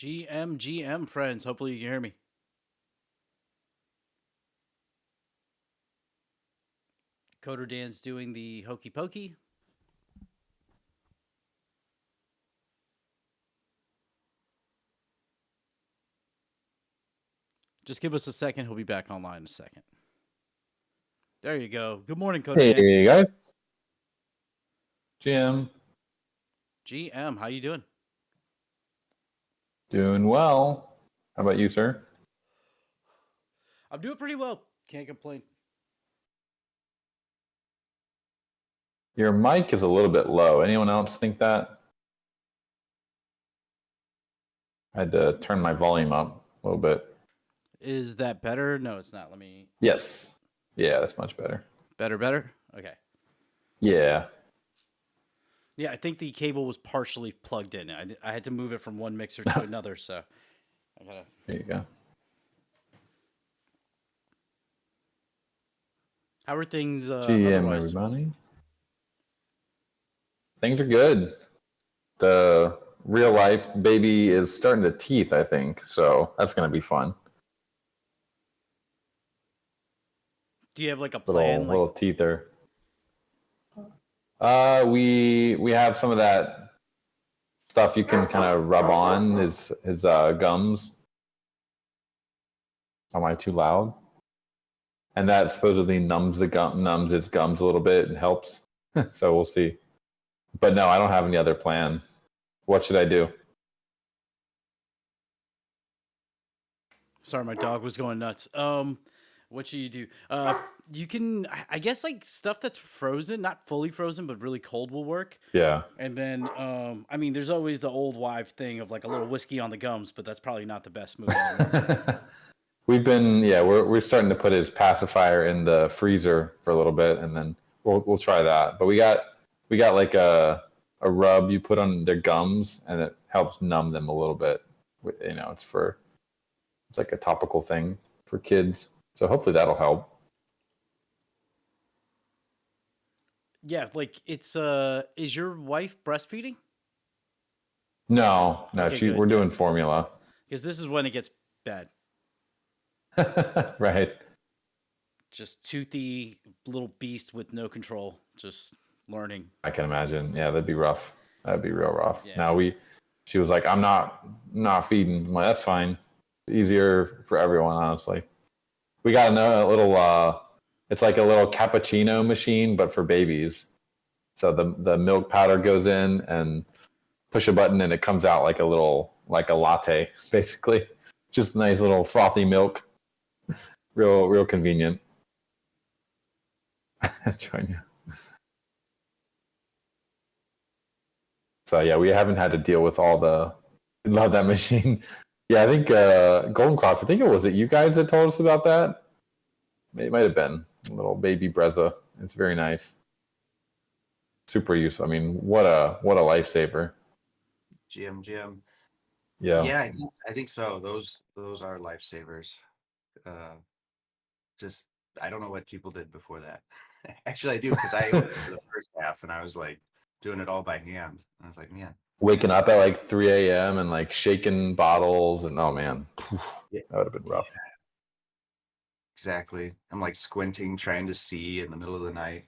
GM friends. Hopefully you can hear me. Coder Dan's doing the hokey pokey. Just give us a second. He'll be back online in a second. There you go. Good morning, Coder Dan. Hey guys. Jim. GM, how you doing? Doing well. How about you, sir? I'm doing pretty well. Can't complain. Your mic is a little bit low. Anyone else think that? I had to turn my volume up a little bit. Is that better? No, it's not. Let me... Yes. Yeah, that's much better. Better? Okay. Yeah. Yeah, I think the cable was partially plugged in. I had to move it from one mixer to another, so I gotta... There you go. How are things GM, otherwise? everybody. Things are good. The real life baby is starting to teeth, I think, so that's going to be fun. Do you have like a plan? Little teether. We have some of that stuff you can kind of rub on his gums. Am I too loud? And that supposedly numbs its gums a little bit and helps. So we'll see. But no, I don't have any other plan. What should I do? Sorry, my dog was going nuts. What should you do? You can, I guess, like stuff that's frozen, not fully frozen, but really cold will work. Yeah. And then, I mean, there's always the old wife thing of like a little whiskey on the gums, but that's probably not the best move. We're starting to put his pacifier in the freezer for a little bit, and then we'll try that. But we got like a rub you put on their gums, and it helps numb them a little bit. You know, it's like a topical thing for kids. So hopefully that'll help. Yeah, like it's is your wife breastfeeding? No, okay, we're doing formula. Because this is when it gets bad. Right. Just toothy little beast with no control, just learning. I can imagine. Yeah, that'd be rough. That'd be real rough. Yeah. Now she was like, I'm not feeding. I'm like, that's fine. It's easier for everyone, honestly. We got a little it's like a little cappuccino machine, but for babies. So the milk powder goes in and push a button and it comes out like a latte, basically. Just nice little frothy milk. Real convenient. Join you. So yeah, we haven't had to deal with all the... Love that machine. Yeah, I think Golden Cross, I think it was you guys that told us about that? It might have been. A little baby Brezza. It's very nice. Super useful. I mean, what a lifesaver. GM. Yeah. Yeah, I think so. Those are lifesavers. Just I don't know what people did before that. Actually, I do, because I opened for the first half and I was like doing it all by hand. And I was like, man. Waking up at like 3 a.m. and like shaking bottles and oh man, that would have been rough. Yeah. Exactly. I'm like squinting, trying to see in the middle of the night.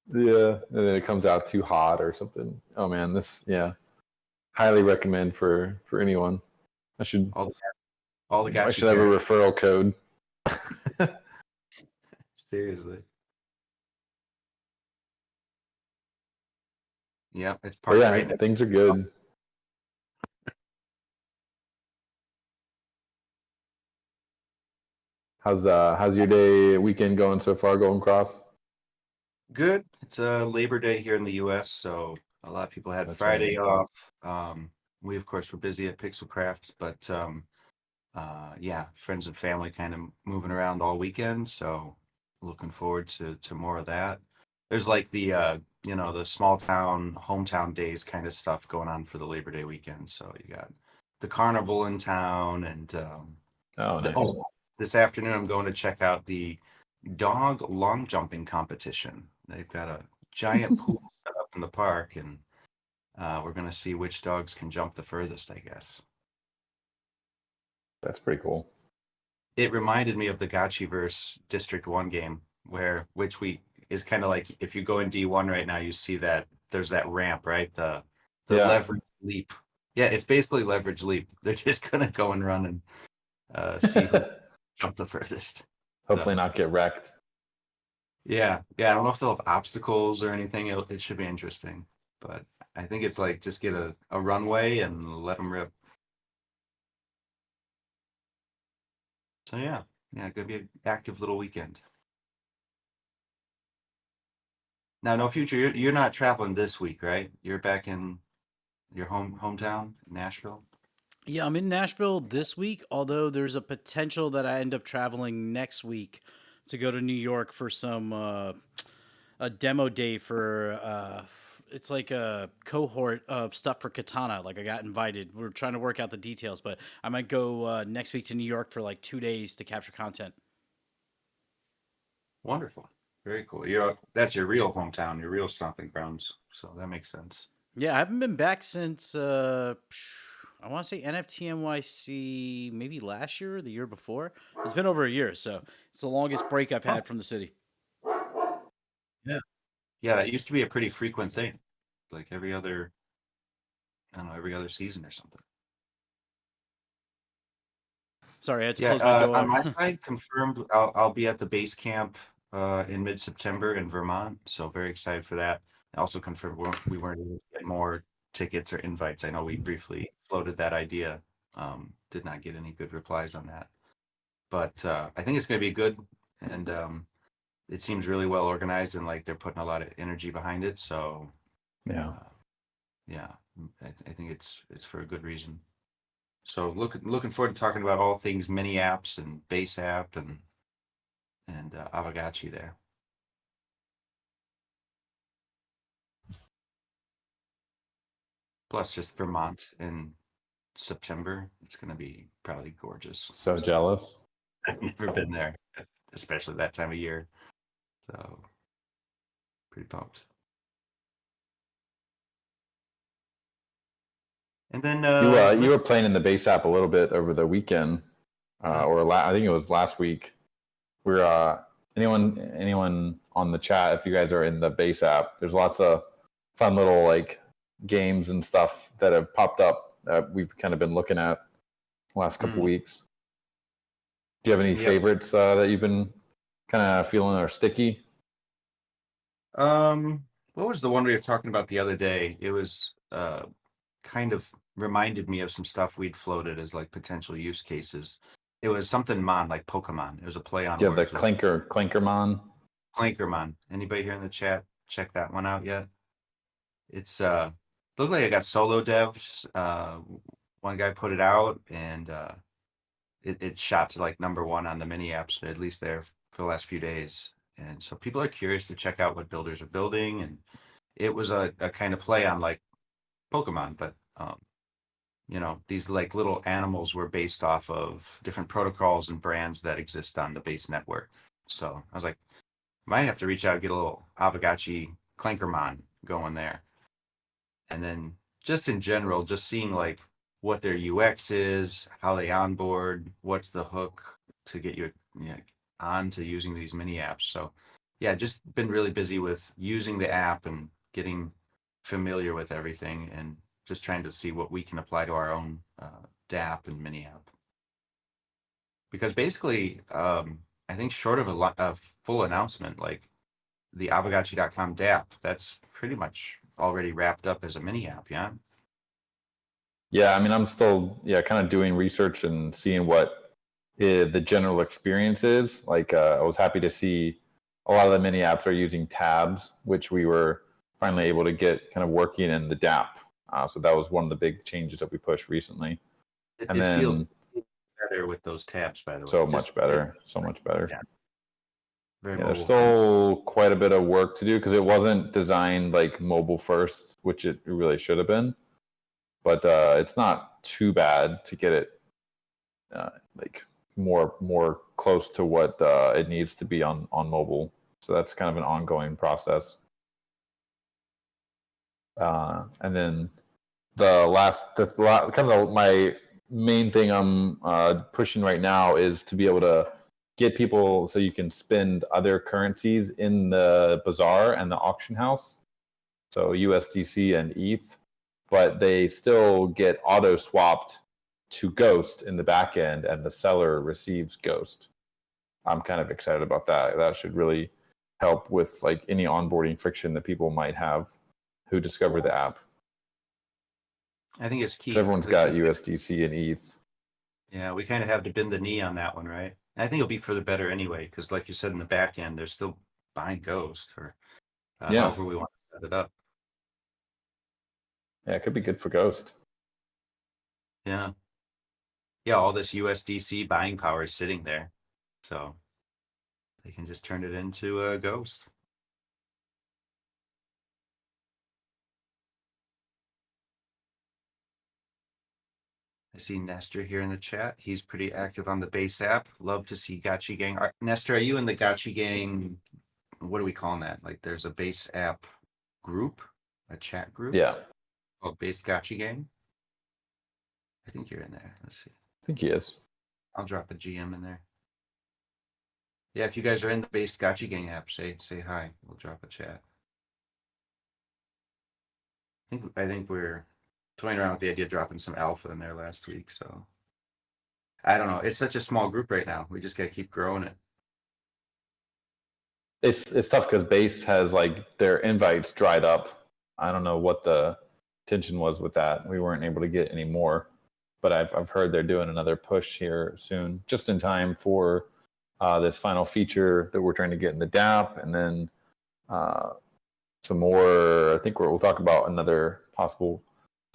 Yeah, and then it comes out too hot or something. Oh man, highly recommend for anyone. I should all the guys. I should have a referral code. Seriously. Yeah, it's part. Yeah, right. Things are good. How's your weekend going so far, Golden Cross? Good. It's Labor Day here in the U.S., so a lot of people had Friday off. We of course were busy at Pixelcraft, but friends and family kind of moving around all weekend, so looking forward to more of that. There's like the the small town, hometown days kind of stuff going on for the Labor Day weekend. So you got the carnival in town, and nice. This afternoon I'm going to check out the dog long jumping competition. They've got a giant pool set up in the park, and We're going to see which dogs can jump the furthest, I guess. That's pretty cool. It reminded me of the Gotchiverse District 1 game, which is kind of like if you go in D1 right now, you see that there's that ramp, right? The leverage leap. Yeah, it's basically leverage leap. They're just going to go and run and see who jump the furthest. Hopefully not get wrecked. Yeah. I don't know if they'll have obstacles or anything. It should be interesting. But I think it's like just get a runway and let them rip. So yeah, gonna be an active little weekend. Now, no future. You're not traveling this week, right? You're back in your hometown, Nashville. Yeah, I'm in Nashville this week, although there's a potential that I end up traveling next week to go to New York for some a demo day for it's like a cohort of stuff for Katana. Like I got invited. We're trying to work out the details, but I might go next week to New York for like 2 days to capture content. Wonderful. Very cool. That's your real hometown, your real stomping grounds. So that makes sense. Yeah, I haven't been back since I want to say NFT NYC maybe last year or the year before. It's been over a year, so it's the longest break I've had from the city. Yeah. Yeah, that used to be a pretty frequent thing. Like every other season or something. Sorry, I had to close my door. On my side, confirmed I'll be at the base camp in mid-September in Vermont. So very excited for that. I also confirmed we weren't able to get more tickets or invites. I know we briefly floated that idea. Did not get any good replies on that. But I think it's going to be good. And it seems really well organized and like they're putting a lot of energy behind it. So yeah, I think it's for a good reason. So looking forward to talking about all things mini apps and base app and Aavegotchi there. Plus, just Vermont in September, it's going to be probably gorgeous. So jealous. I've never been there, especially that time of year. So pretty pumped. And then you were playing in the base app a little bit over the weekend, I think it was last week. We're anyone on the chat, if you guys are in the base app, there's lots of fun little like games and stuff that have popped up that we've kind of been looking at the last couple weeks. Do you have any favorites that you've been kind of feeling are sticky? What was the one we were talking about the other day? It was kind of reminded me of some stuff we'd floated as like potential use cases. It was something Mon, like Pokemon. It was a play on. Yeah, the Clinkermon. Clinkermon. Anybody here in the chat check that one out yet? It's looked like it got solo devs. One guy put it out and it shot to like #1 on the mini apps, at least there for the last few days. And so people are curious to check out what builders are building. And it was a kind of play on like Pokemon, but these like little animals were based off of different protocols and brands that exist on the base network. So I was like, might have to reach out and get a little Aavegotchi Clinkermon going there. And then just in general, just seeing like what their UX is, how they onboard, what's the hook to get you on to using these mini apps. So yeah, just been really busy with using the app and getting familiar with everything and just trying to see what we can apply to our own DApp and mini app. Because basically, I think short of a full announcement, like the Aavegotchi.com DApp, that's pretty much already wrapped up as a mini app, yeah? Yeah, I mean, I'm still kind of doing research and seeing what the general experience is. Like, I was happy to see a lot of the mini apps are using tabs, which we were finally able to get kind of working in the DApp. So that was one of the big changes that we pushed recently. It feels better with those tabs, by the way. So much better. Yeah. There's still quite a bit of work to do because it wasn't designed like mobile first, which it really should have been. But it's not too bad to get it like more close to what it needs to be on mobile. So that's kind of an ongoing process. And then my main thing I'm pushing right now is to be able to get people so you can spend other currencies in the bazaar and the auction house, so USDC and ETH, but they still get auto swapped to Ghost in the back end, and the seller receives Ghost. I'm kind of excited about that. That should really help with like any onboarding friction that people might have who discover the app. I think it's key. So everyone's got USDC and ETH. Yeah, we kind of have to bend the knee on that one, right? And I think it'll be for the better anyway, because like you said, in the back end, they're still buying Ghost or however we want to set it up. Yeah, it could be good for Ghost. Yeah. Yeah, all this USDC buying power is sitting there. So they can just turn it into a Ghost. I see Nestor here in the chat. He's pretty active on the base app. Love to see Gotchi Gang. Nestor, are you in the Gotchi Gang? What are we calling that? Like there's a base app group, a chat group? Yeah. Called Base Gotchi Gang? I think you're in there. Let's see. I think he is. I'll drop a GM in there. Yeah, if you guys are in the Base Gotchi Gang app, say hi. We'll drop a chat. I think we're toying around with the idea of dropping some alpha in there last week. So I don't know. It's such a small group right now. We just got to keep growing it. It's tough because Base has like their invites dried up. I don't know what the tension was with that. We weren't able to get any more, but I've heard they're doing another push here soon, just in time for this final feature that we're trying to get in the DApp, and then some more. I think we'll talk about another possible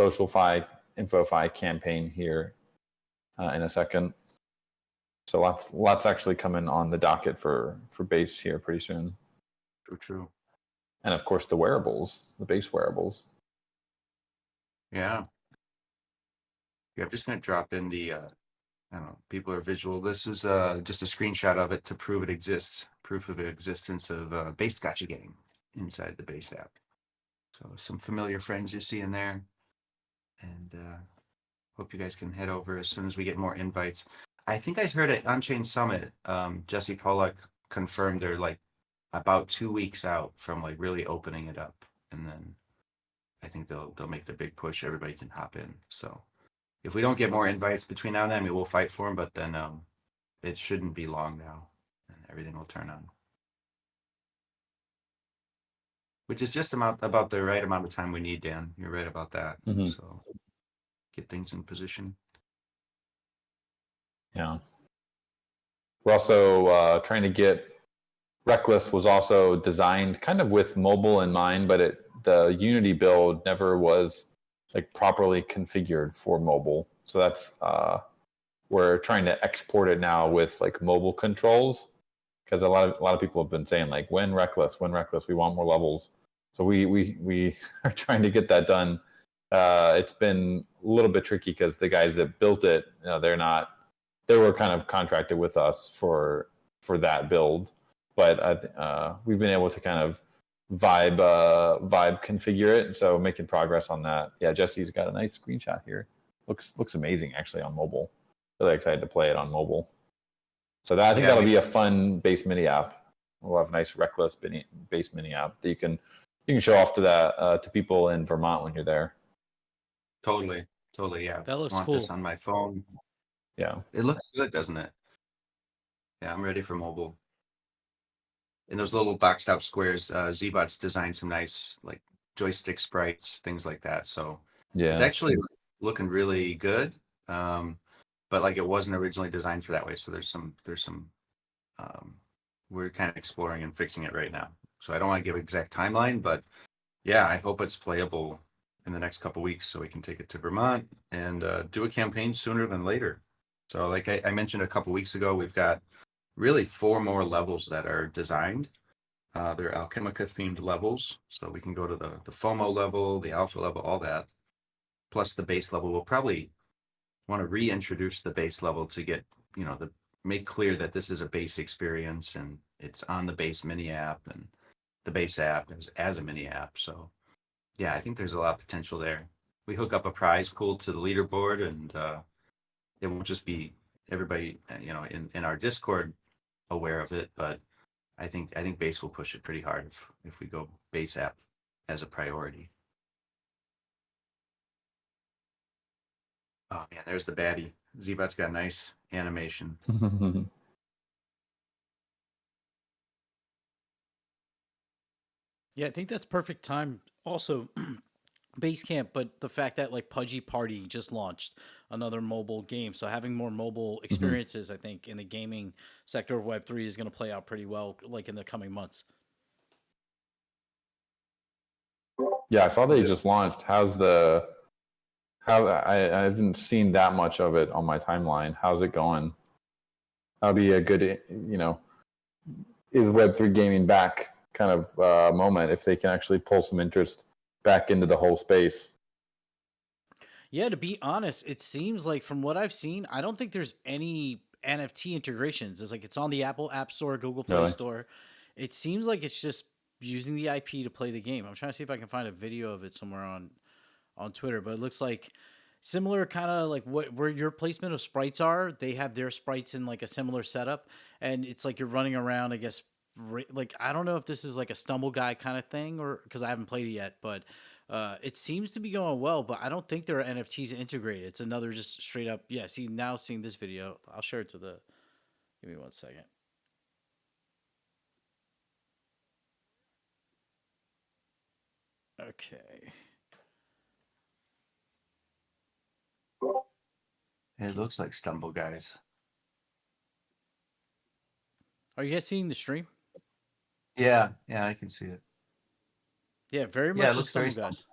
SocialFi, InfoFi campaign here in a second. So lots actually coming on the docket for Base here pretty soon. True. And of course the wearables, the Base wearables. Yeah. I'm just going to drop in the, I don't know, people are visual. This is just a screenshot of it to prove it exists. Proof of the existence of Base Gotchi Gang inside the Base app. So some familiar friends you see in there. And hope you guys can head over as soon as we get more invites. I think I heard at On-Chain Summit, Jesse Pollack confirmed they're like about 2 weeks out from like really opening it up. And then I think they'll make the big push. Everybody can hop in. So if we don't get more invites between now and then, we'll fight for them. But then it shouldn't be long now, and everything will turn on. Which is just about the right amount of time we need, Dan. You're right about that. Mm-hmm. So get things in position. Yeah. We're also trying to get Rektless was also designed kind of with mobile in mind, but the Unity build never was like properly configured for mobile. So that's we're trying to export it now with like mobile controls, because a lot of people have been saying like when Rektless, we want more levels. So we are trying to get that done. It's been a little bit tricky because the guys that built it, they were kind of contracted with us for that build, but we've been able to kind of vibe configure it. So making progress on that. Yeah, Jesse's got a nice screenshot here. Looks amazing actually on mobile. Really excited to play it on mobile. So I think that'll be a fun Base mini app. We'll have a nice Rektless Base mini app that you can show off to people in Vermont when you're there. Totally, yeah. That looks I want cool. this on my phone. Yeah, it looks good, doesn't it? Yeah, I'm ready for mobile. In those little boxed out squares, Zbot's designed some nice like joystick sprites, things like that. So yeah, it's actually looking really good. But like it wasn't originally designed for that way. So there's some we're kind of exploring and fixing it right now. So I don't want to give an exact timeline, but yeah, I hope it's playable in the next couple weeks so we can take it to Vermont and do a campaign sooner than later. So like I mentioned a couple weeks ago, we've got really 4 more levels that are designed. They're Alchemica themed levels. So we can go to the FOMO level, the alpha level, all that. Plus the base level. We'll probably want to reintroduce the base level to get, make clear that this is a base experience and it's on the Base mini app and the Base app as a mini app. So Yeah, I think there's a lot of potential there. We hook up a prize pool to the leaderboard, and it won't just be everybody, in our Discord aware of it, but I think base will push it pretty hard if we go base app as a priority. Oh man, there's the baddie. Zbot's got nice animation. Yeah, I think that's perfect time. Also, Basecamp, but the fact that like Pudgy Party just launched another mobile game, so having more mobile experiences, I think, in the gaming sector of Web3 is going to play out pretty well, like in the coming months. Yeah, I saw they just launched. I haven't seen that much of it on my timeline. How's it going? That'll be a good, is Web3 gaming back kind of moment if they can actually pull some interest back into the whole space. Yeah, to be honest, it seems like from what I've seen, I don't think there's any NFT integrations. It's like it's on the Apple App Store, Google Play Really? Store. It seems like it's just using the IP to play the game. I'm trying to see if I can find a video of it somewhere on Twitter, but it looks like similar kind of like where your placement of sprites are. They have their sprites in like a similar setup, and it's like you're running around. I guess like I don't know if this is like a stumble guy kind of thing or because I haven't played it yet, but it seems to be going well. But I don't think there are NFTs integrated. It's another just straight up. Yeah, see now seeing this video, I'll share it to the. Give me 1 second. Okay. It looks like Stumble Guys. Are you guys seeing the stream? Yeah, I can see it. Yeah, very much Yeah, it the looks very Stumble Guys.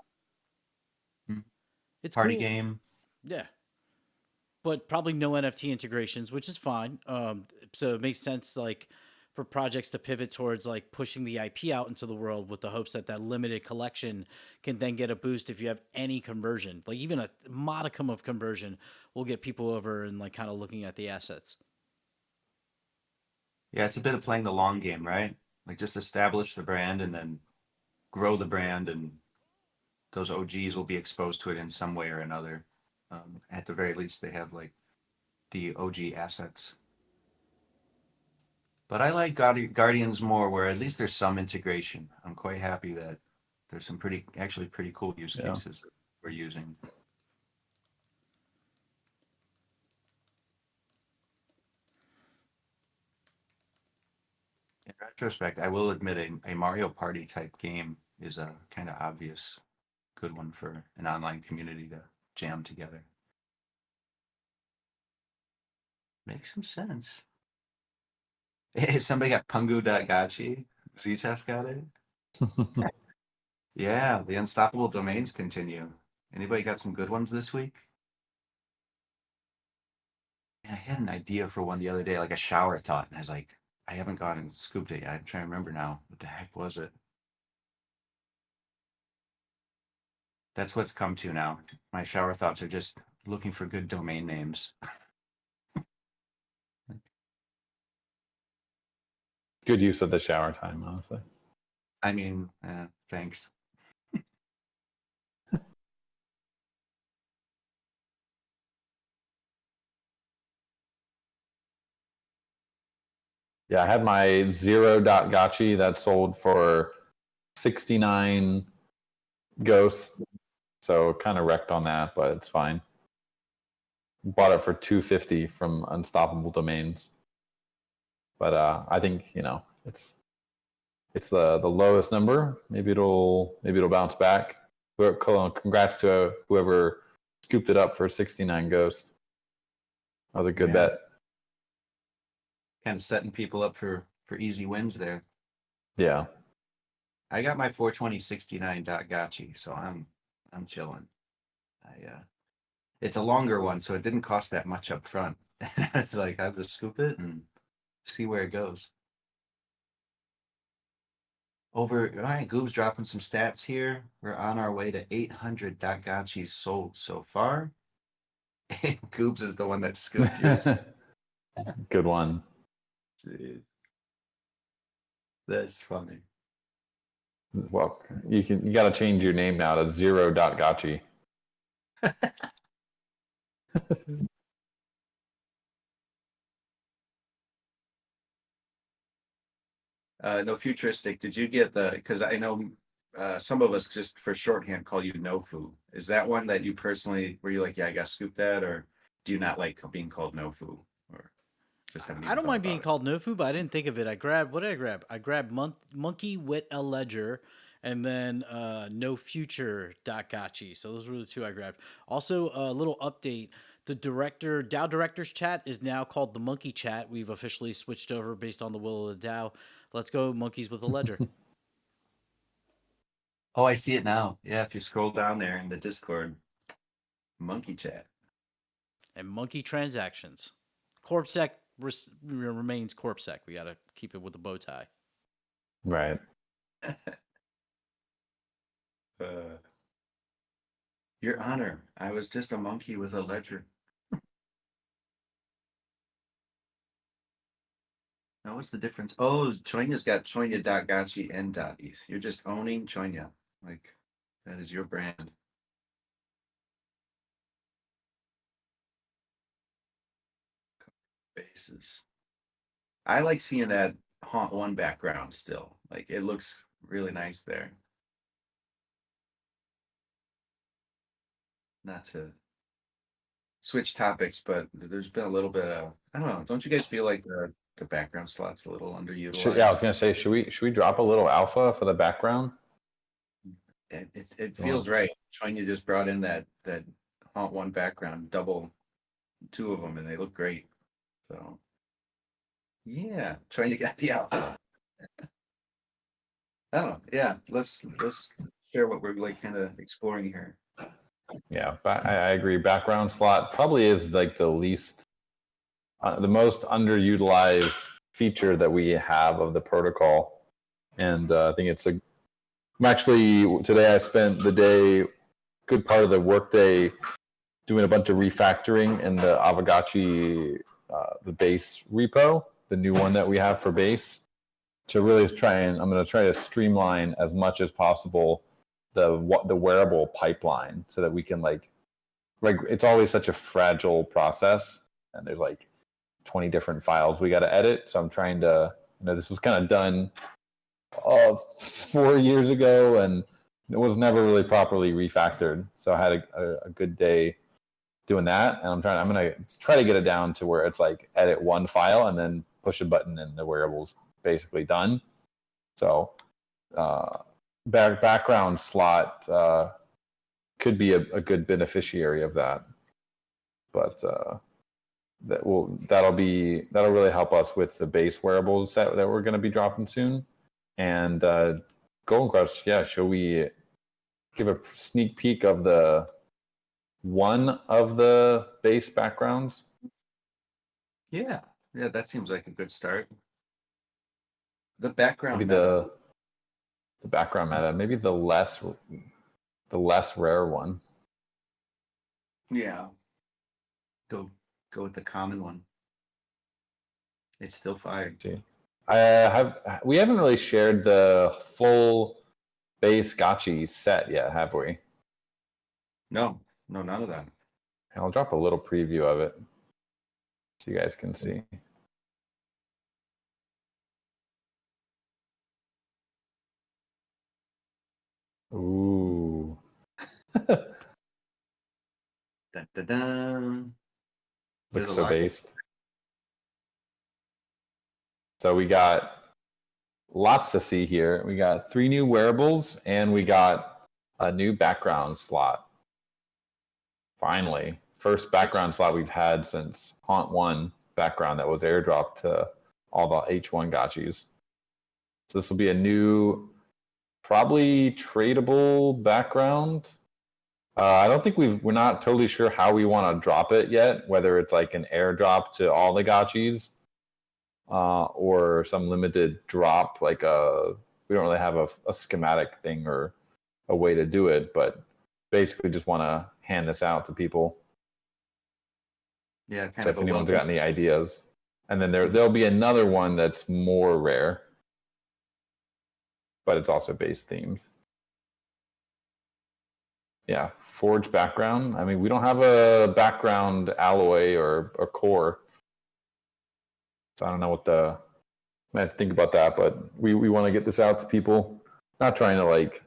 It's party cool. game. Yeah, but probably no NFT integrations, which is fine. So it makes sense, like for projects to pivot towards like pushing the IP out into the world with the hopes that that limited collection can then get a boost if you have any conversion, like even a modicum of conversion, will get people over and like kind of looking at the assets. Yeah, it's a bit of playing the long game, right? Like just establish the brand and then grow the brand, and those OGs will be exposed to it in some way or another. At the very least, they have like the OG assets. But I like Guardians more, where at least there's some integration. I'm quite happy that there's some pretty cool use cases that we're using. In retrospect, I will admit a Mario Party type game is a kind of obvious good one for an online community to jam together. Makes some sense. Hey, somebody got Pungu.gachi. ZTF got it. Yeah, the unstoppable domains continue. Anybody got some good ones this week? Yeah, I had an idea for one the other day, like a shower thought, and I was like, I haven't gone and scooped it yet. I'm trying to remember now. What the heck was it? That's what's come to now. My shower thoughts are just looking for good domain names. Good use of the shower time, honestly. I mean, thanks. Yeah, I had my 0.gotchi that sold for 69 ghosts. So kind of wrecked on that, but it's fine. Bought it for 250 from Unstoppable Domains. But I think, it's the lowest number. Maybe it'll bounce back. Congrats to whoever scooped it up for 69 ghosts. That was a good bet. Kind of setting people up for easy wins there. Yeah. I got my 42069.gotchi, so I'm chilling. It's a longer one, so it didn't cost that much up front. It's like I have to scoop it and see where it goes. All right, Goob's dropping some stats here. We're on our way to 800.gotchis sold so far. Goob's is the one that scooped yours. Good one. Dude. That's funny. Well, you got to change your name now to Zero.Gotchi. No futuristic. Did you get because I know some of us just for shorthand call you Nofu. Is that one that you personally were you like, yeah, I got to scoop that, or do you not like being called Nofu, or just haven't I even don't thought mind about being it? called Nofu, but I didn't think of it. What did I grab? I grabbed Monkey with a Ledger and then No Future Gotchi. So those were the two I grabbed. Also, a little update. The DAO Directors Chat is now called the Monkey Chat. We've officially switched over based on the will of the DAO. Let's go Monkeys with a Ledger. Oh, I see it now. Yeah, if you scroll down there in the Discord, Monkey Chat. And Monkey Transactions. Corpsec remains Corpsec. We got to keep it with the bow tie. Right. Your Honor, I was just a monkey with a ledger. Now, what's the difference? Oh, Choinya's got Choinya.Gotchi and .eth. You're just owning Choinya. Like, that is your brand. Bases. I like seeing that Haunt 1 background still. Like, it looks really nice there. Not to switch topics, but there's been a little bit of, I don't know. Don't you guys feel like the background slot's a little underutilized? Yeah, I was gonna say, should we drop a little alpha for the background? It feels right. Choinya just brought in that Haunt 1 background, double 2 of them, and they look great. So yeah, Choinya got the alpha. I don't know. Yeah, let's share what we're like kind of exploring here. Yeah, I agree. Background slot probably is like the most underutilized feature that we have of the protocol, and I think today I spent the day, good part of the workday, doing a bunch of refactoring in the Aavegotchi, the base repo, the new one that we have for base, to really I'm going to try to streamline as much as possible the wearable pipeline so that we can like it's always such a fragile process, and there's like 20 different files we got to edit. So I'm trying to, this was kind of done 4 years ago, and it was never really properly refactored. So I had a good day doing that, and I'm going to try to get it down to where it's like edit one file and then push a button and the wearable's basically done. So background slot could be a good beneficiary of that, but that'll really help us with the base wearables that we're going to be dropping soon. And Golden Crush, yeah, shall we give a sneak peek of one of the base backgrounds? Yeah, that seems like a good start. The background maybe meta. the background meta, maybe the less rare one. Yeah, go with the common one. It's still fire. See, we haven't really shared the full base Gotchi set yet, have we? No, none of that. I'll drop a little preview of it so you guys can see. Ooh. Dun, dun, dun. Looks so based. So we got lots to see here. We got 3 new wearables, and we got a new background slot. Finally, first background slot we've had since Haunt 1 background that was airdropped to all the H1 Gotchis. So this will be a new, probably tradable background. I don't think we're not totally sure how we want to drop it yet, whether it's like an airdrop to all the Gotchis or some limited drop. Like we don't really have a schematic thing or a way to do it, but basically just want to hand this out to people. Yeah, so if anyone's got any ideas. And then there'll be another one that's more rare. but it's also base themed. Yeah, forge background. I mean, we don't have a background alloy or a core, so I don't know what the. I have to think about that, but we want to get this out to people. Not trying to like.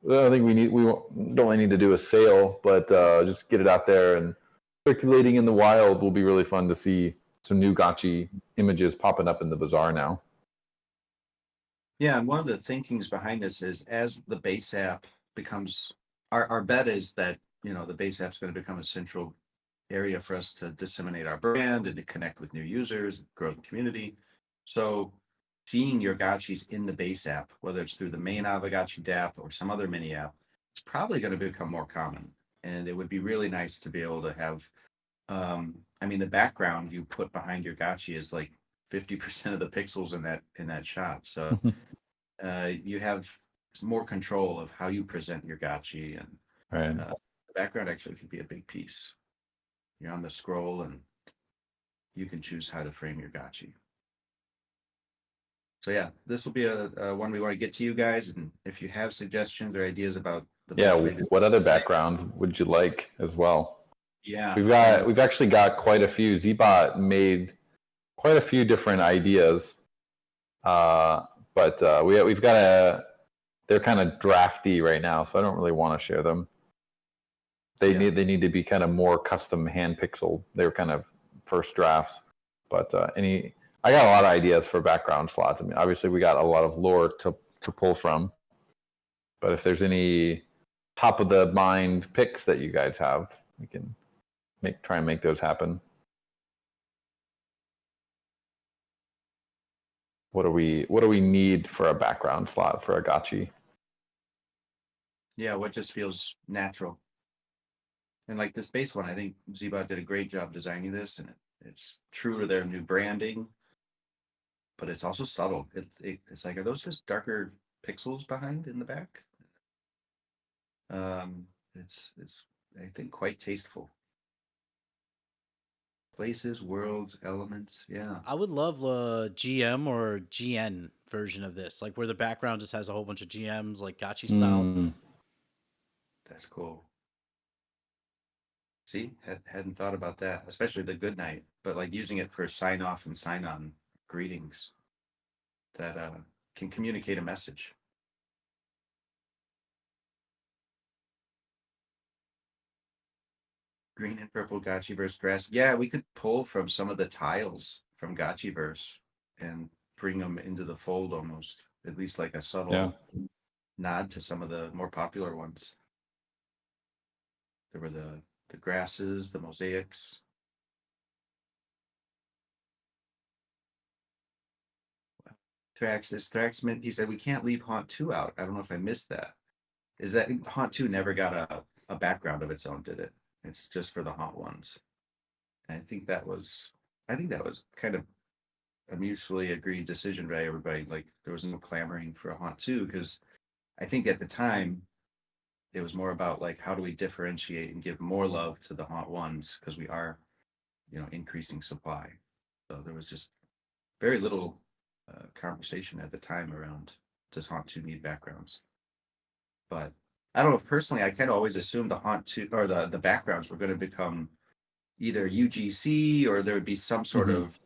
I don't think we don't really need to do a sale, but just get it out there and circulating in the wild will be really fun to see some new gotchi images popping up in the bazaar now. Yeah, and one of the thinkings behind this is as the base app becomes, our bet is that, the base app's going to become a central area for us to disseminate our brand and to connect with new users, grow the community. So seeing your gotchis in the base app, whether it's through the main Aavegotchi app or some other mini app, it's probably going to become more common. And it would be really nice to be able to have, the background you put behind your gotchi is like 50% of the pixels in that shot. So you have more control of how you present your gotchi, and Right. the background actually could be a big piece. You're on the scroll and you can choose how to frame your gotchi. So yeah, this will be a one we want to get to you guys, and if you have suggestions or ideas about the best way to what other backgrounds would you like as well? Yeah, We've actually got quite a few. Zbot made quite a few different ideas, but we've got they're kind of drafty right now, so I don't really want to share them. They need to be kind of more custom hand pixeled. They were kind of first drafts, but I got a lot of ideas for background slots. I mean, obviously we got a lot of lore to pull from, but if there's any top of the mind picks that you guys have, we can try and make those happen. What do we need for a background slot for a gotchi? Yeah, what just feels natural. And like this base one, I think Zbot did a great job designing this, and it's true to their new branding, but it's also subtle. It's like, are those just darker pixels behind in the back? It's I think quite tasteful. Places, worlds, elements. Yeah. I would love a GM or GN version of this, like where the background just has a whole bunch of GMs, like gotchi style. That's cool. See, hadn't thought about that, especially the good night, but like using it for sign off and sign on greetings that can communicate a message. Green and purple Gotchiverse grass. Yeah, we could pull from some of the tiles from Gotchiverse and bring them into the fold almost, at least like a subtle nod to some of the more popular ones. There were the grasses, the mosaics. Thraxman, he said, we can't leave Haunt 2 out. I don't know if I missed that. Is that Haunt 2 never got a background of its own, did it? It's just for the Haunt ones. And I think that was kind of a mutually agreed decision by everybody. Like there was no clamoring for a Haunt 2, because I think at the time it was more about like, how do we differentiate and give more love to the Haunt ones, because we are, increasing supply. So there was just very little conversation at the time around, does Haunt 2 need backgrounds? But I don't know, personally, I kind of always assumed the Haunt 2 or the backgrounds were going to become either UGC, or there would be some sort of,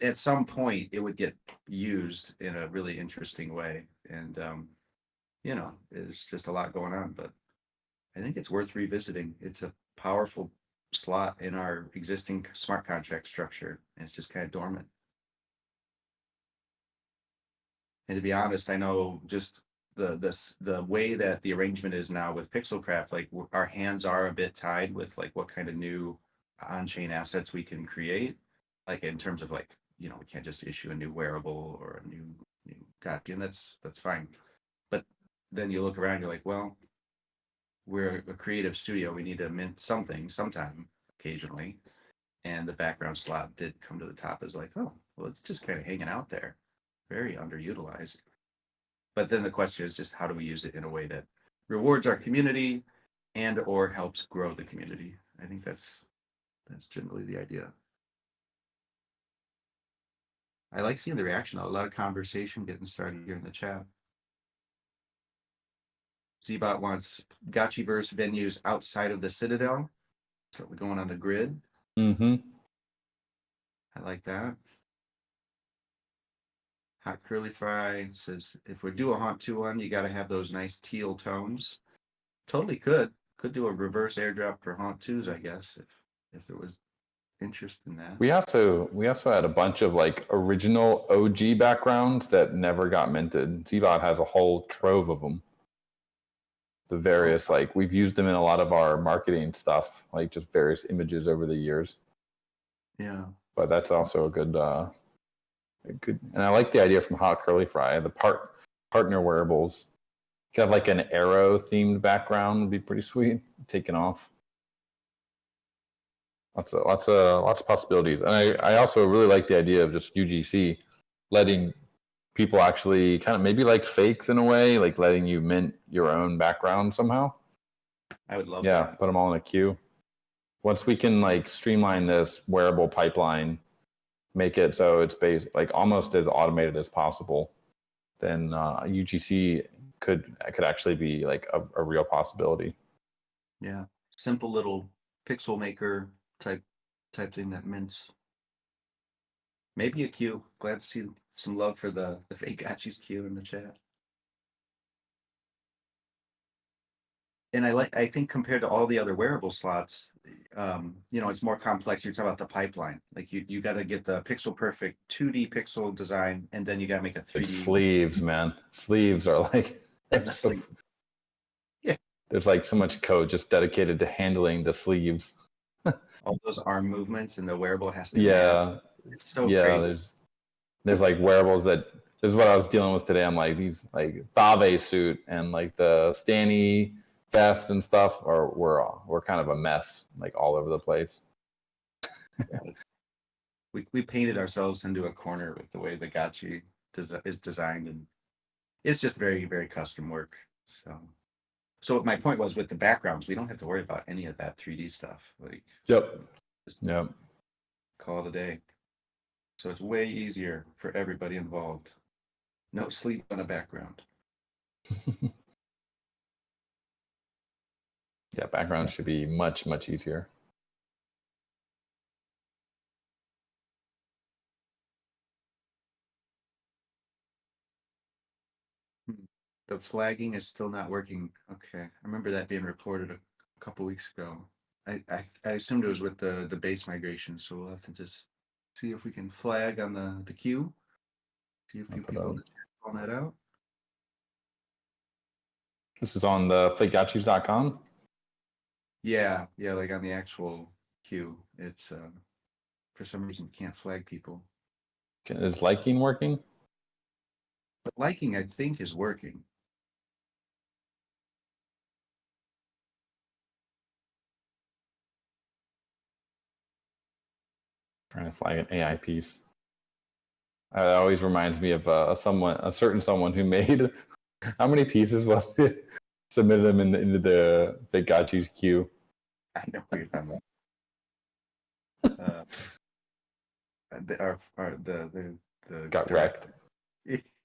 at some point it would get used in a really interesting way. And, there's just a lot going on, but I think it's worth revisiting. It's a powerful slot in our existing smart contract structure, and it's just kind of dormant. And to be honest, I know just the way that the arrangement is now with Pixelcraft, like our hands are a bit tied with like what kind of new on-chain assets we can create, like in terms of like, we can't just issue a new wearable or a new gotcha, and that's fine. But then you look around, you're like, well, we're a creative studio, we need to mint something sometime occasionally. And the background slot did come to the top as like, oh, well, it's just kind of hanging out there, very underutilized. But then the question is just, how do we use it in a way that rewards our community and or helps grow the community? I think that's generally the idea. I like seeing the reaction. A lot of conversation getting started here in the chat. Zbot wants Gotchiverse venues outside of the Citadel. So we're going on the grid. Mm-hmm. I like that. Hot Curly Fry says, if we do a Haunt 2-1, you got to have those nice teal tones. Totally could. Could do a reverse airdrop for Haunt 2s, I guess, if there was interest in that. We also had a bunch of like original OG backgrounds that never got minted. Zbot has a whole trove of them. The various like we've used them in a lot of our marketing stuff, like just various images over the years. Yeah, but that's also a good, and I like the idea from Hot Curly Fry. The partner wearables could have like an arrow themed background would be pretty sweet. Taken off. Lots of possibilities, and I also really like the idea of just UGC letting people actually kind of maybe like fakes in a way, like letting you mint your own background somehow. I would love Yeah, that. put them all in a queue. Once we can like streamline this wearable pipeline, make it so it's based like almost as automated as possible, then UGC could actually be like a real possibility. Yeah, simple little pixel maker type thing that mints. Maybe a queue. Glad to see some love for the fake Gotchis queue in the chat. And I think compared to all the other wearable slots, it's more complex. You're talking about the pipeline. Like you got to get the pixel perfect 2D pixel design, and then you got to make a 3D. It's sleeves, man. Sleeves are like yeah. There's like so much code just dedicated to handling the sleeves. All those arm movements, and the wearable has to. It's so crazy. There's like wearables that. This is what I was dealing with today. I'm like these like Aavegotchi suit and like the Stanny vest and stuff we're kind of a mess, like all over the place. we painted ourselves into a corner with the way the Gotchi is designed, and it's just very, very custom work. So my point was with the backgrounds, we don't have to worry about any of that 3D stuff. Like Yep. Call it a day. So it's way easier for everybody involved. No sleep on a background. Yeah, background should be much, much easier. The flagging is still not working. Okay. I remember that being reported a couple weeks ago. I assumed it was with the base migration, so we'll have to just see if we can flag on the queue. See if people in the chat call that out. This is on the fakegotchis.com? Yeah, like on the actual queue. It's for some reason can't flag people. Is liking working? But liking, I think, is working. Trying to flag an AI piece. That always reminds me of a certain someone who made how many pieces was it? Submitted them into the Aavegotchi's queue. I know what you're talking about. The got wrecked.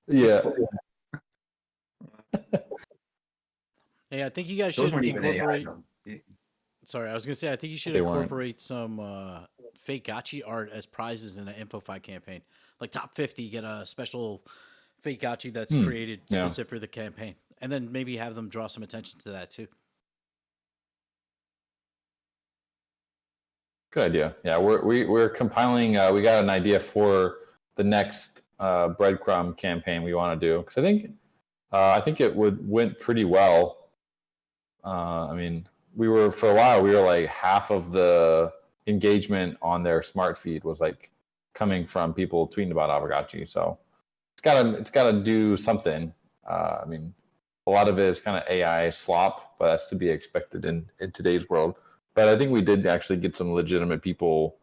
Yeah. Hey, I think you guys should incorporate. AI, sorry, I was gonna say I think you should incorporate some fake Gotchi art as prizes in an Info5 campaign. Like top 50, get a special fake Gotchi that's created specific for the campaign, and then maybe have them draw some attention to that too. Good idea. Yeah, we're compiling. We got an idea for the next breadcrumb campaign we want to do, because I think it went pretty well. I mean, for a while we were like half of the engagement on their smart feed was like coming from people tweeting about Aavegotchi. So it's gotta do something. I mean, a lot of it is kind of AI slop, but that's to be expected in today's world. But I think we did actually get some legitimate people,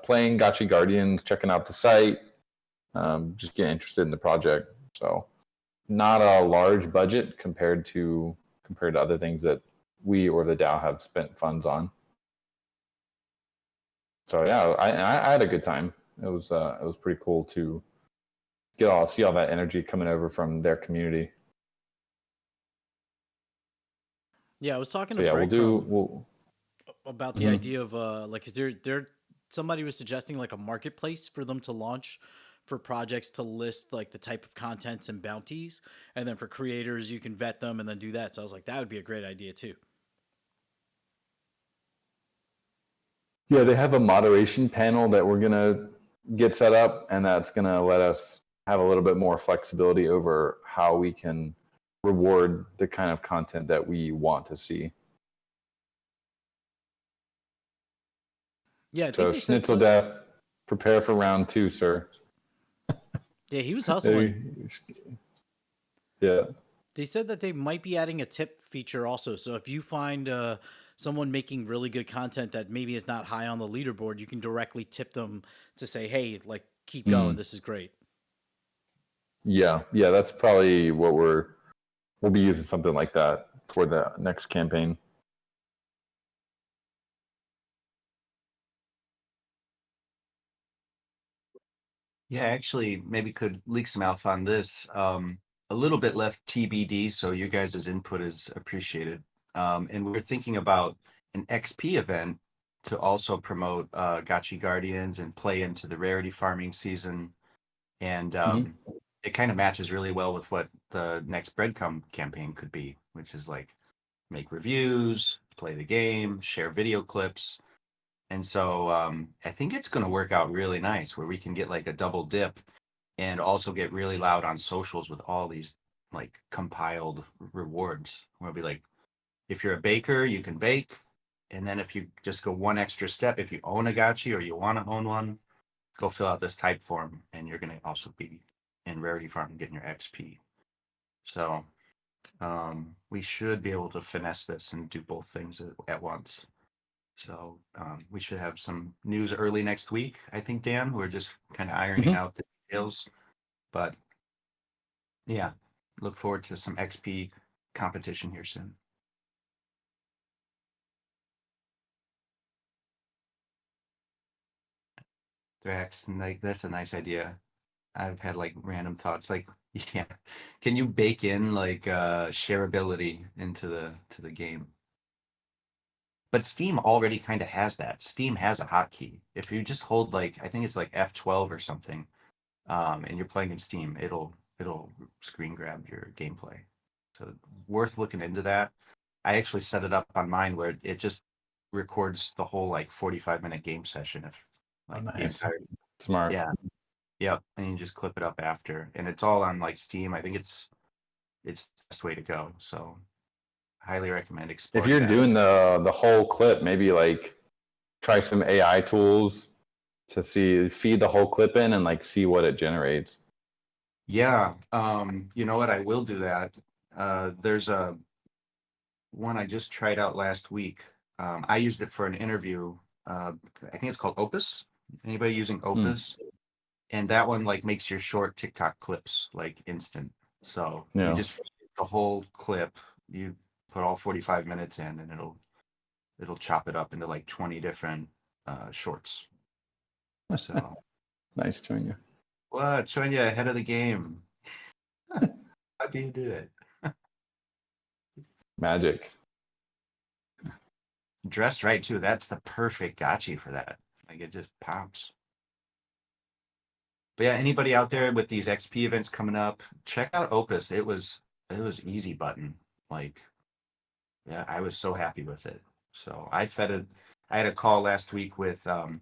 playing Gotchi Guardians, checking out the site, just getting interested in the project. So not a large budget compared to other things that we or the DAO have spent funds on. So yeah, I had a good time. It was pretty cool to see all that energy coming over from their community. Yeah, I was talking So to yeah, Breadcrumb we'll about the mhm. idea of like, is there somebody was suggesting like a marketplace for them to launch for projects to list like the type of contents and bounties, and then for creators you can vet them and then do that. So I was like, that would be a great idea too. Yeah, they have a moderation panel that we're gonna get set up, and that's gonna let us have a little bit more flexibility over how we can reward the kind of content that we want to see. Yeah, I think So they said Schnitzel so. Death, prepare for round 2, sir. Yeah, he was hustling. Yeah. They said that they might be adding a tip feature also. So if you find someone making really good content that maybe is not high on the leaderboard, you can directly tip them to say, "Hey, like keep going. Mm. This is great." Yeah, that's probably what we'll be using something like that for the next campaign. Yeah, actually, maybe could leak some alpha on this. A little bit left TBD, so your guys' input is appreciated. And we're thinking about an XP event to also promote Gotchi Guardians and play into the rarity farming season. And it kind of matches really well with what the next Breadcrumb campaign could be, which is like make reviews, play the game, share video clips. And so I think it's going to work out really nice where we can get like a double dip and also get really loud on socials with all these like compiled rewards. We'll be like, if you're a baker, you can bake. And then if you just go one extra step, if you own a gachi or you want to own one, go fill out this type form and you're going to also be in Rarity Farm getting your XP. So we should be able to finesse this and do both things at once. So we should have some news early next week. I think, Dan, we're just kind of ironing out the details, but yeah, look forward to some XP competition here soon. Drax, like that's a nice idea. I've had like random thoughts, like yeah, can you bake in like shareability into the game? But Steam already kind of has that. Steam has a hotkey. If you just hold like I think it's like F12 or something, and you're playing in Steam, it'll screen grab your gameplay. So worth looking into that. I actually set it up on mine where it just records the whole like 45-minute game session if like the Nice. entire Smart. yeah. Yep. And you just clip it up after. And it's all on like Steam. I think it's the best way to go. So highly recommend If exploring you're that. doing the whole clip, maybe like try some AI tools to feed the whole clip in and like see what it generates. Yeah. You know what? I will do that. There's a one I just tried out last week. I used it for an interview. I think it's called Opus. Anybody using Opus? And that one like makes your short TikTok clips like instant. So you just the whole clip, you put all 45 minutes in and it'll chop it up into like 20 different shorts. So nice, Tonya. what? Showing you ahead of the game. How do you do it? Magic. Dressed right too. That's the perfect gachi for that. Like it just pops. But yeah, anybody out there with these XP events coming up, check out Opus. It was easy button. Like, yeah, I was so happy with it. So I had a call last week with the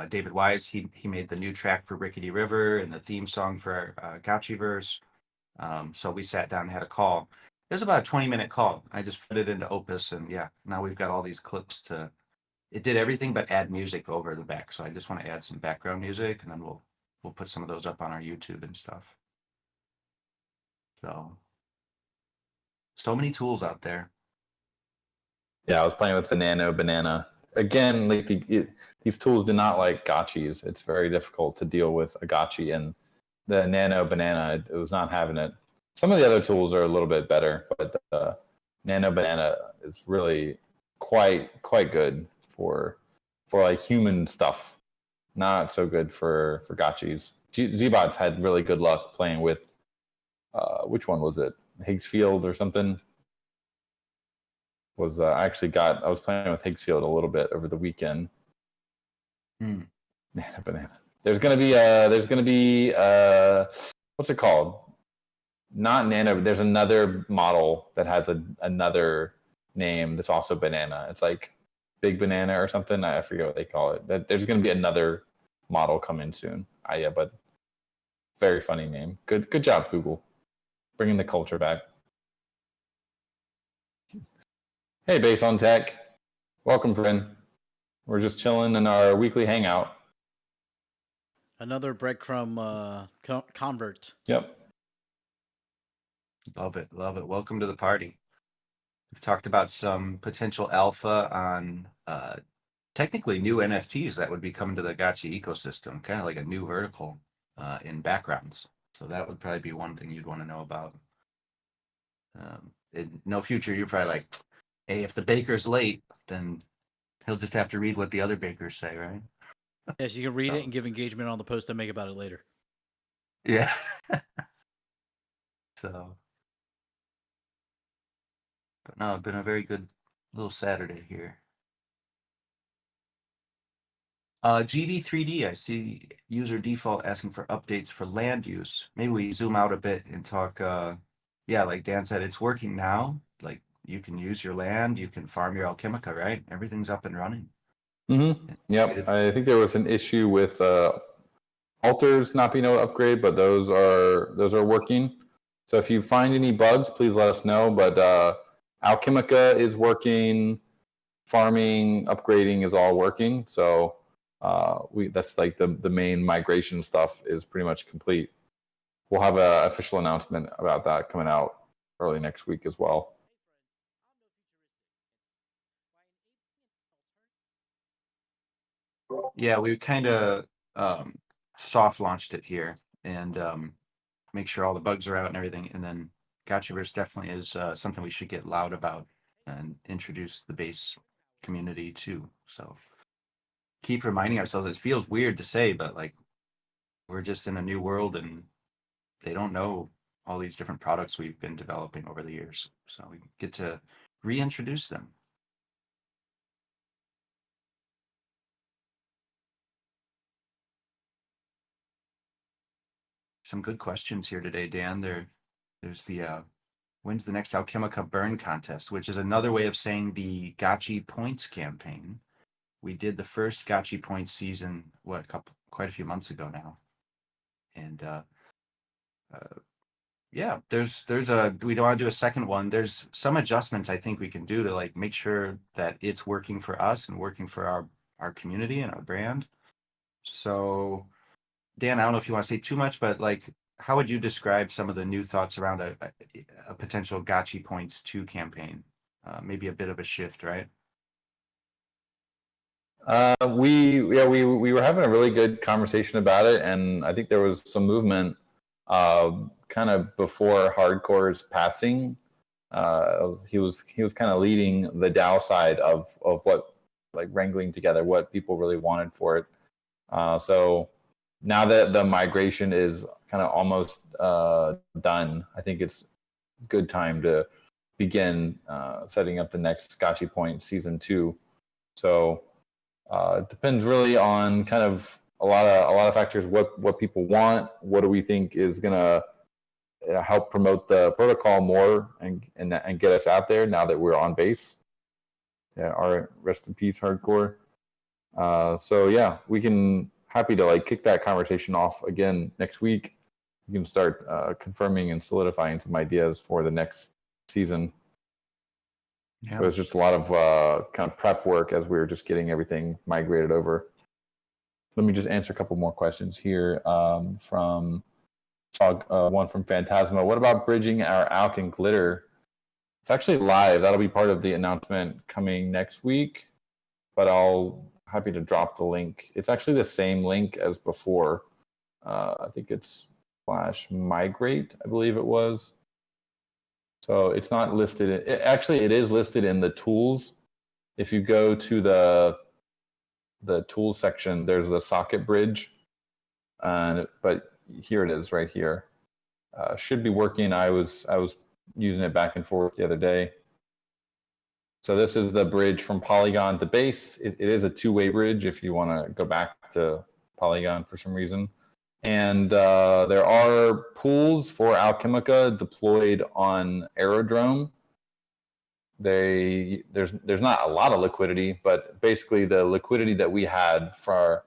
David Wise. He made the new track for Rickety River and the theme song for Gotchiverse. So we sat down and had a call. It was about a 20-minute call. I just fed it into Opus, and yeah, now we've got all these clips to. It did everything but add music over the back. So I just want to add some background music, and then we'll put some of those up on our YouTube and stuff. So many tools out there. Yeah, I was playing with the Nano Banana. Again, like these tools do not like gotchis. It's very difficult to deal with a gotchi, and the Nano Banana, it was not having it. Some of the other tools are a little bit better, but the Nano Banana is really quite good for like human stuff. Not so good for gotchis. Zbots had really good luck playing with which one was it? Higgsfield or something. was I was playing with Higgsfield a little bit over the weekend. Banana. There's gonna be what's it called? Not Nano, but there's another model that has another name that's also banana. It's like Big Banana or something. I forget what they call it. There's gonna be another model coming soon. Yeah, but very funny name. Good job, Google, bringing the culture back. Hey, Base on Tech, welcome, friend. We're just chilling in our weekly hangout. Another breadcrumb convert. Yep. Love it. Welcome to the party. We've talked about some potential alpha on technically new NFTs that would be coming to the Gotchi ecosystem, kind of like a new vertical in backgrounds. So that would probably be one thing you'd want to know about. In no future, you're probably like, hey, if the baker's late, then he'll just have to read what the other bakers say, right? Yes, you can read it and give engagement on the post and make about it later. Yeah. So, but no, it's been a very good little Saturday here. GB3D, I see user default asking for updates for land use. Maybe we zoom out a bit and talk. Yeah, like Dan said, it's working now. Like you can use your land, you can farm your Alchemica, right? Everything's up and running. Mm-hmm. Yep. I think there was an issue with altars not being able to upgrade, but those are working. So if you find any bugs, please let us know. But Alchemica is working, farming, upgrading is all working. So that's like the main migration stuff is pretty much complete. We'll have an official announcement about that coming out early next week as well. Yeah, we kind of soft launched it here and make sure all the bugs are out and everything. And then Gotchiverse definitely is something we should get loud about and introduce the base community to. So keep reminding ourselves. It feels weird to say, but like we're just in a new world and they don't know all these different products we've been developing over the years. So we get to reintroduce them. Some good questions here today, Dan. There's the when's the next Alchemica burn contest, which is another way of saying the Gotchi points campaign. We did the first Gotchi points season quite a few months ago now, and yeah, there's we don't want to do a second one. There's some adjustments I think we can do to like make sure that it's working for us and working for our community and our brand. So Dan, I don't know if you want to say too much, but like, how would you describe some of the new thoughts around a potential Gotchi Points 2 campaign? Maybe a bit of a shift, right? We were having a really good conversation about it, and I think there was some movement kind of before Hardcore's passing. He was kind of leading the DAO side of what, like, wrangling together what people really wanted for it. So now that the migration is kind of almost done, I think it's a good time to begin setting up the next Gotchi Point Season 2. So it depends really on kind of a lot of factors. What people want, what do we think is gonna help promote the protocol more and get us out there now that we're on base. Yeah, our rest in peace, Hardcore. So yeah, we can happy to like kick that conversation off again next week. We can start confirming and solidifying some ideas for the next season. Yeah. It was just a lot of kind of prep work as we were just getting everything migrated over. Let me just answer a couple more questions here from one from Phantasma. What about bridging our Alch and Glitter? It's actually live. That'll be part of the announcement coming next week, but I'll happy to drop the link. It's actually the same link as before. I think it's /migrate, I believe it was. So it's not listed. It is listed in the tools. If you go to the tools section, there's a socket bridge, but here it is right here. Should be working. I was using it back and forth the other day. So this is the bridge from Polygon to base. It is a two-way bridge if you want to go back to Polygon for some reason. And there are pools for Alchemica deployed on Aerodrome. There's not a lot of liquidity, but basically the liquidity that we had from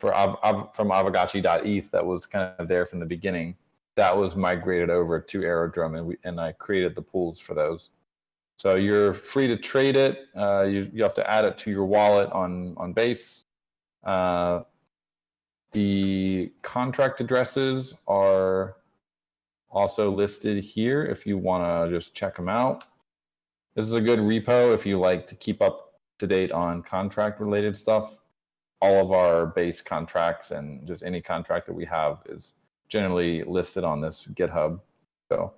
Aavegotchi.eth that was kind of there from the beginning, that was migrated over to Aerodrome, and I created the pools for those. So you're free to trade it. You have to add it to your wallet on Base. The contract addresses are also listed here if you want to just check them out. This is a good repo if you like to keep up to date on contract related stuff. All of our Base contracts and just any contract that we have is generally listed on this GitHub. So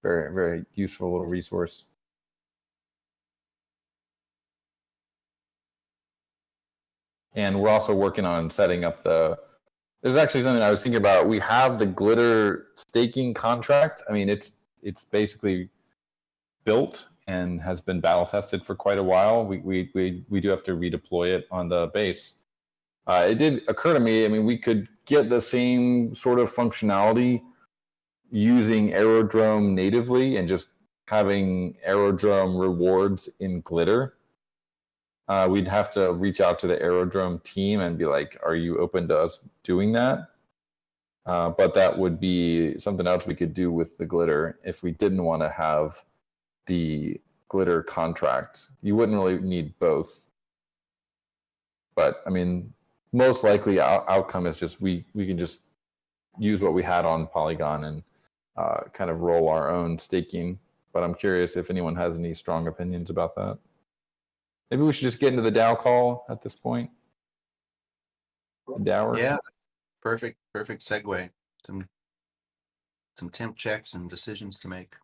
very, very useful little resource. And we're also working on setting up there's actually something I was thinking about. We have the Glitter staking contract. I mean, it's basically built and has been battle tested for quite a while. We do have to redeploy it on the Base. It did occur to me, I mean, we could get the same sort of functionality using Aerodrome natively and just having Aerodrome rewards in Glitter. We'd have to reach out to the Aerodrome team and be like, are you open to us doing that? But that would be something else we could do with the Glitter if we didn't want to have the Glitter contract. You wouldn't really need both. But, I mean, most likely outcome is just we can just use what we had on Polygon and kind of roll our own staking. But I'm curious if anyone has any strong opinions about that. Maybe we should just get into the DAO call at this point. The DAOer. Yeah, perfect segue. Some temp checks and decisions to make.